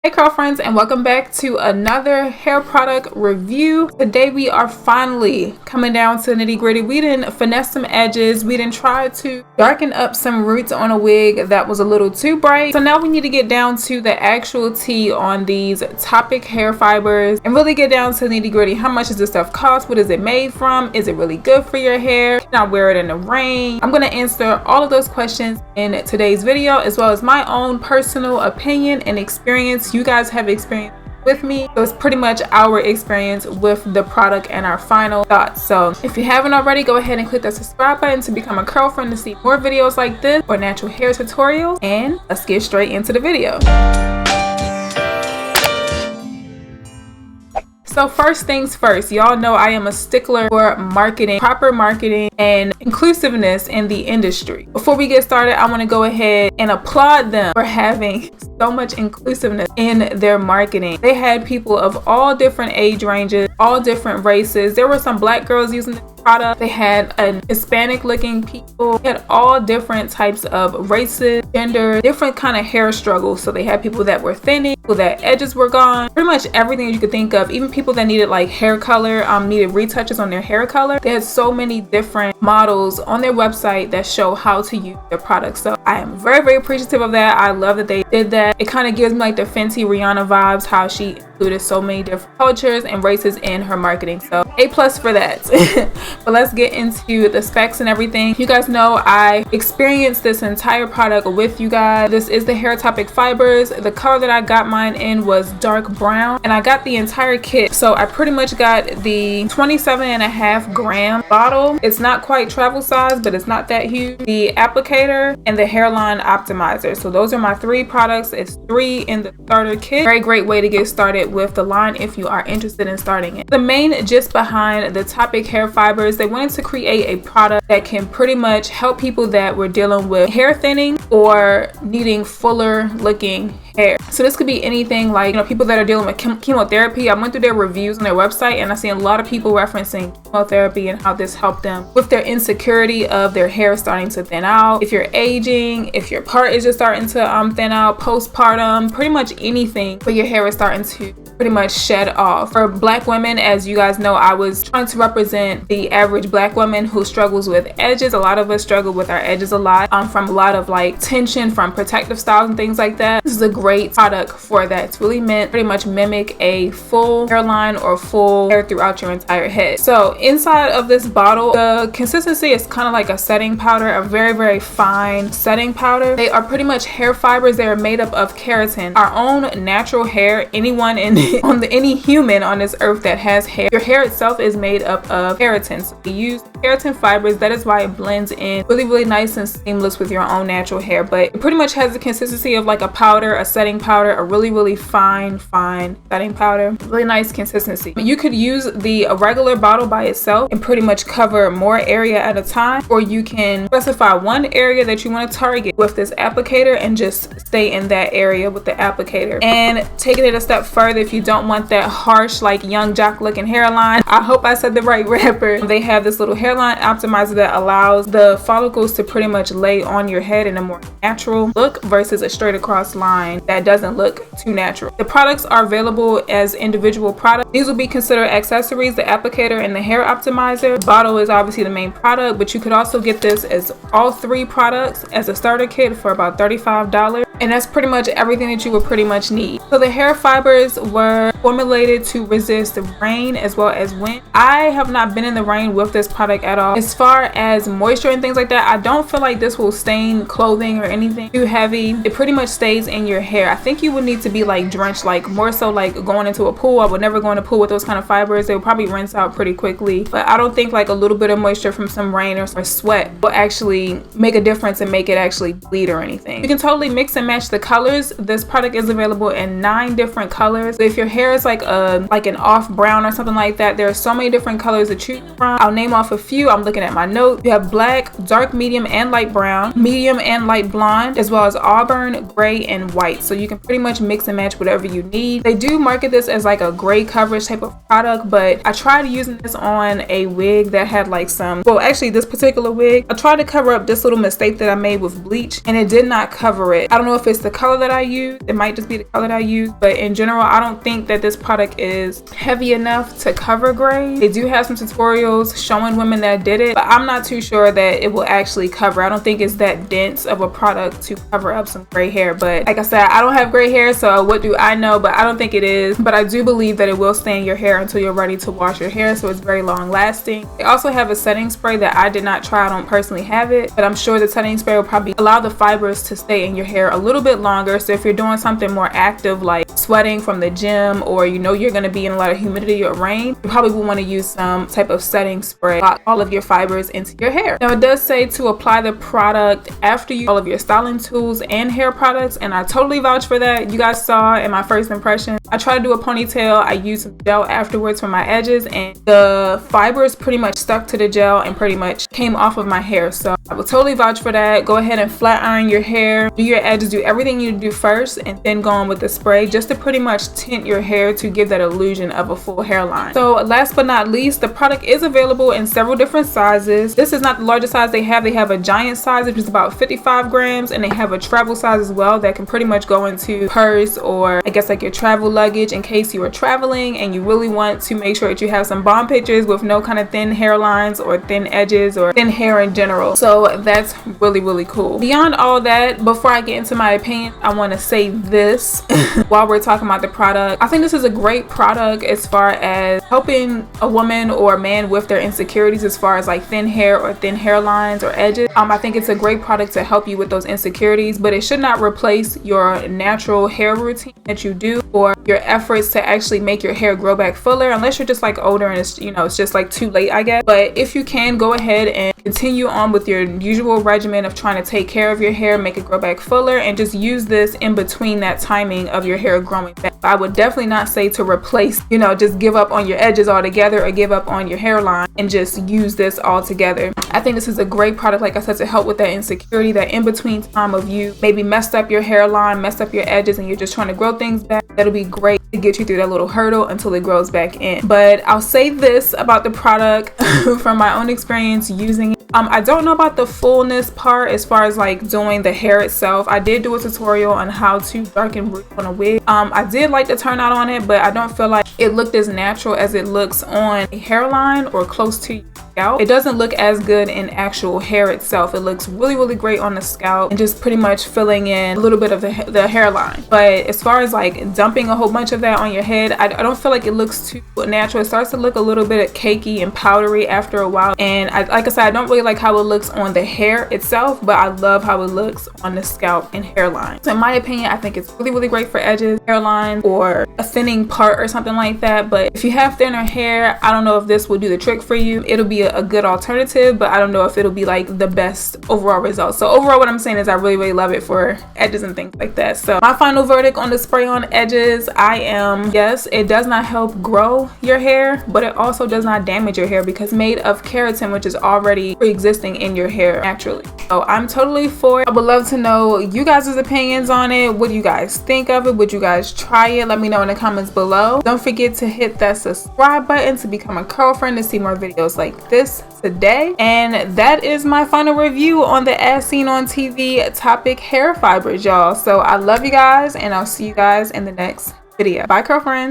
Hey girlfriends, and welcome back to another hair product review. Today we are finally coming down to the nitty gritty. We didn't finesse some edges. We didn't try to darken up some roots on a wig that was a little too bright. So now we need to get down to the actual tea on these Toppik hair fibers and really get down to the nitty gritty. How much does this stuff cost? What is it made from? Is it really good for your hair? Can I wear it in the rain? I'm going to answer all of those questions in today's video, as well as my own personal opinion and experience. You guys have experience with me, so it's pretty much our experience with the product and our final thoughts. So if you haven't already, go ahead and click that subscribe button to become a girlfriend to see more videos like this or natural hair tutorials, and let's get straight into the video. So first things first, y'all know I am a stickler for marketing, proper marketing and inclusiveness in the industry. Before we get started, I want to go ahead and applaud them for having so much inclusiveness in their marketing. They had people of all different age ranges, all different races. There were some black girls using this product. They had an Hispanic looking people. They had all different types of races, gender, different kind of hair struggles. So they had people that were thinning, people that edges were gone, pretty much everything you could think of. Even people that needed like hair color, needed retouches on their hair color. They had so many different models on their website that show how to use their products. So I am very, very appreciative of that. I love that they did that. It kind of gives me like the Fenty Rihanna vibes, how she included so many different cultures and races in her marketing. So A+ for that. But let's get into the specs and everything. You guys know I experienced this entire product with you guys. This is the Hair Toppik Fibers. The color that I got mine in was dark brown, and I got the entire kit. So I pretty much got the 27.5 gram bottle. It's not quite travel size, but it's not that huge. The applicator and the Hairline Optimizer. So those are my three products. It's 3 in the starter kit. Very great way to get started with the line if you are interested in starting it. The main gist behind the Toppik hair fibers, they wanted to create a product that can pretty much help people that were dealing with hair thinning or needing fuller looking hair. So this could be anything like, people that are dealing with chemotherapy. I went through their reviews on their website and I see a lot of people referencing chemotherapy and how this helped them with their insecurity of their hair starting to thin out. If you're aging, if your part is just starting to thin out, postpartum, pretty much anything where your hair is starting to pretty much shed off. For black women, as you guys know, I was trying to represent the average black woman who struggles with edges. A lot of us struggle with our edges a lot, from a lot of like tension from protective styles and things like that. This is a great product for that. It's really meant pretty much mimic a full hairline or full hair throughout your entire head. So inside of this bottle, the consistency is kind of like a setting powder, a very, very fine setting powder. They are pretty much hair fibers. They are made up of keratin, our own natural hair. Anyone any human on this earth that has hair, your hair itself is made up of keratin. So we use keratin fibers. That is why it blends in really, really nice and seamless with your own natural hair. But it pretty much has the consistency of like a powder, a setting powder, a really, really fine setting powder. Really nice consistency. You could use the regular bottle by itself and pretty much cover more area at a time, or you can specify one area that you want to target with this applicator and just stay in that area with the applicator. And taking it a step further, if you don't want that harsh like young jock looking hairline, I hope I said the right wrapper, they have this little hairline optimizer that allows the follicles to pretty much lay on your head in a more natural look versus a straight across line that doesn't look too natural. The products are available as individual products. These will be considered accessories, the applicator and the hair optimizer. The bottle is obviously the main product, but you could also get this as all 3 products as a starter kit for about $35. And that's pretty much everything that you would pretty much need. So the hair fibers were formulated to resist rain as well as wind. I have not been in the rain with this product at all. As far as moisture and things like that, I don't feel like this will stain clothing or anything too heavy. It pretty much stays in your hair. I think you would need to be like drenched, like more so like going into a pool. I would never go in a pool with those kind of fibers. They will probably rinse out pretty quickly. But I don't think like a little bit of moisture from some rain or sweat will actually make a difference and make it actually bleed or anything. You can totally mix and match the colors. This product is available in 9 different colors. So if your hair is like an off brown or something like that, there are so many different colors to choose from. I'll name off a few. I'm looking at my notes. You have black, dark medium and light brown, medium and light blonde, as well as auburn, gray, and white. So you can pretty much mix and match whatever you need. They do market this as like a gray coverage type of product, but I tried using this on a wig that had like some, well actually this particular wig, I tried to cover up this little mistake that I made with bleach and it did not cover it. I don't know if it's the color that I use. It might just be the color that I use, but in general, I don't think that this product is heavy enough to cover gray. They do have some tutorials showing women that did it, but I'm not too sure that it will actually cover. I don't think it's that dense of a product to cover up some gray hair. But like I said, I don't have gray hair, so what do I know? But I don't think it is. But I do believe that it will stay in your hair until you're ready to wash your hair, so it's very long lasting. They also have a setting spray that I did not try. I don't personally have it, but I'm sure the setting spray will probably allow the fibers to stay in your hair a little bit longer. So if you're doing something more active like sweating from the gym, or you know you're going to be in a lot of humidity or rain, you probably will want to use some type of setting spray, lock all of your fibers into your hair. Now it does say to apply the product after you use all of your styling tools and hair products, and I totally vouch for that. You guys saw in my first impression, I tried to do a ponytail. I used some gel afterwards for my edges, and the fibers pretty much stuck to the gel and pretty much came off of my hair. So I will totally vouch for that. Go ahead and flat iron your hair, do your edges, do everything you do first, and then go on with the spray just to pretty much tint your hair to give that illusion of a full hairline. So last but not least, the product is available in several different sizes. This is not the largest size they have. They have a giant size, which is about 55 grams, and they have a travel size as well that can pretty much go into purse, or I guess like your travel luggage in case you are traveling and you really want to make sure that you have some bomb pictures with no kind of thin hairlines or thin edges or thin hair in general. So that's really, really cool. Beyond all that, before I get into my opinion, I want to say this while we're talking about the product. I think this is a great product as far as helping a woman or a man with their insecurities as far as like thin hair or thin hairlines or edges. I think it's a great product to help you with those insecurities, but it should not replace your natural hair routine that you do or your efforts to actually make your hair grow back fuller, unless you're just like older and it's, you know, it's just like too late, I guess. But if you can, go ahead and continue on with your usual regimen of trying to take care of your hair, make it grow back fuller, and just use this in between that timing of your hair growing back. I would definitely not say to replace, you know, just give up on your edges altogether or give up on your hairline and just use this all together. I think this is a great product, like I said, to help with that insecurity, that in between time of you maybe messed up your hairline, messed up your edges, and you're just trying to grow things back. That'll be great to get you through that little hurdle until it grows back in. But I'll say this about the product from my own experience using it. I don't know about the fullness part as far as like doing the hair itself. I did do a tutorial on how to darken roots on a wig. I did like the turnout on it, but I don't feel like it looked as natural as it looks on a hairline or close to your scalp. It doesn't look as good in actual hair itself. It looks really, really great on the scalp and just pretty much filling in a little bit of the hairline. But as far as like dumping a whole bunch of that on your head, I don't feel like it looks too natural. It starts to look a little bit cakey and powdery after a while. And like I said, I don't really like how it looks on the hair itself, but I love how it looks on the scalp and hairline. So in my opinion, I think it's really, really great for edges, hairline, or a thinning part or something like that. But if you have thinner hair, I don't know if this will do the trick for you. It'll be a good alternative, but I don't know if it'll be like the best overall result. So overall, what I'm saying is I really, really love it for edges and things like that. So my final verdict on the spray on edges, yes, it does not help grow your hair, but it also does not damage your hair because it's made of keratin, which is already pre-existing in your hair naturally. So I'm totally for it. I would love to know you guys' opinions on it. What do you guys think of it? Would you guys try it? Let me know in the comments below. Don't forget to hit that subscribe button to become a girlfriend to see more videos like this today. And that is my final review on the As Seen on TV Toppik Hair Fibers, y'all. So I love you guys, and I'll see you guys in the next video. Bye, girlfriends.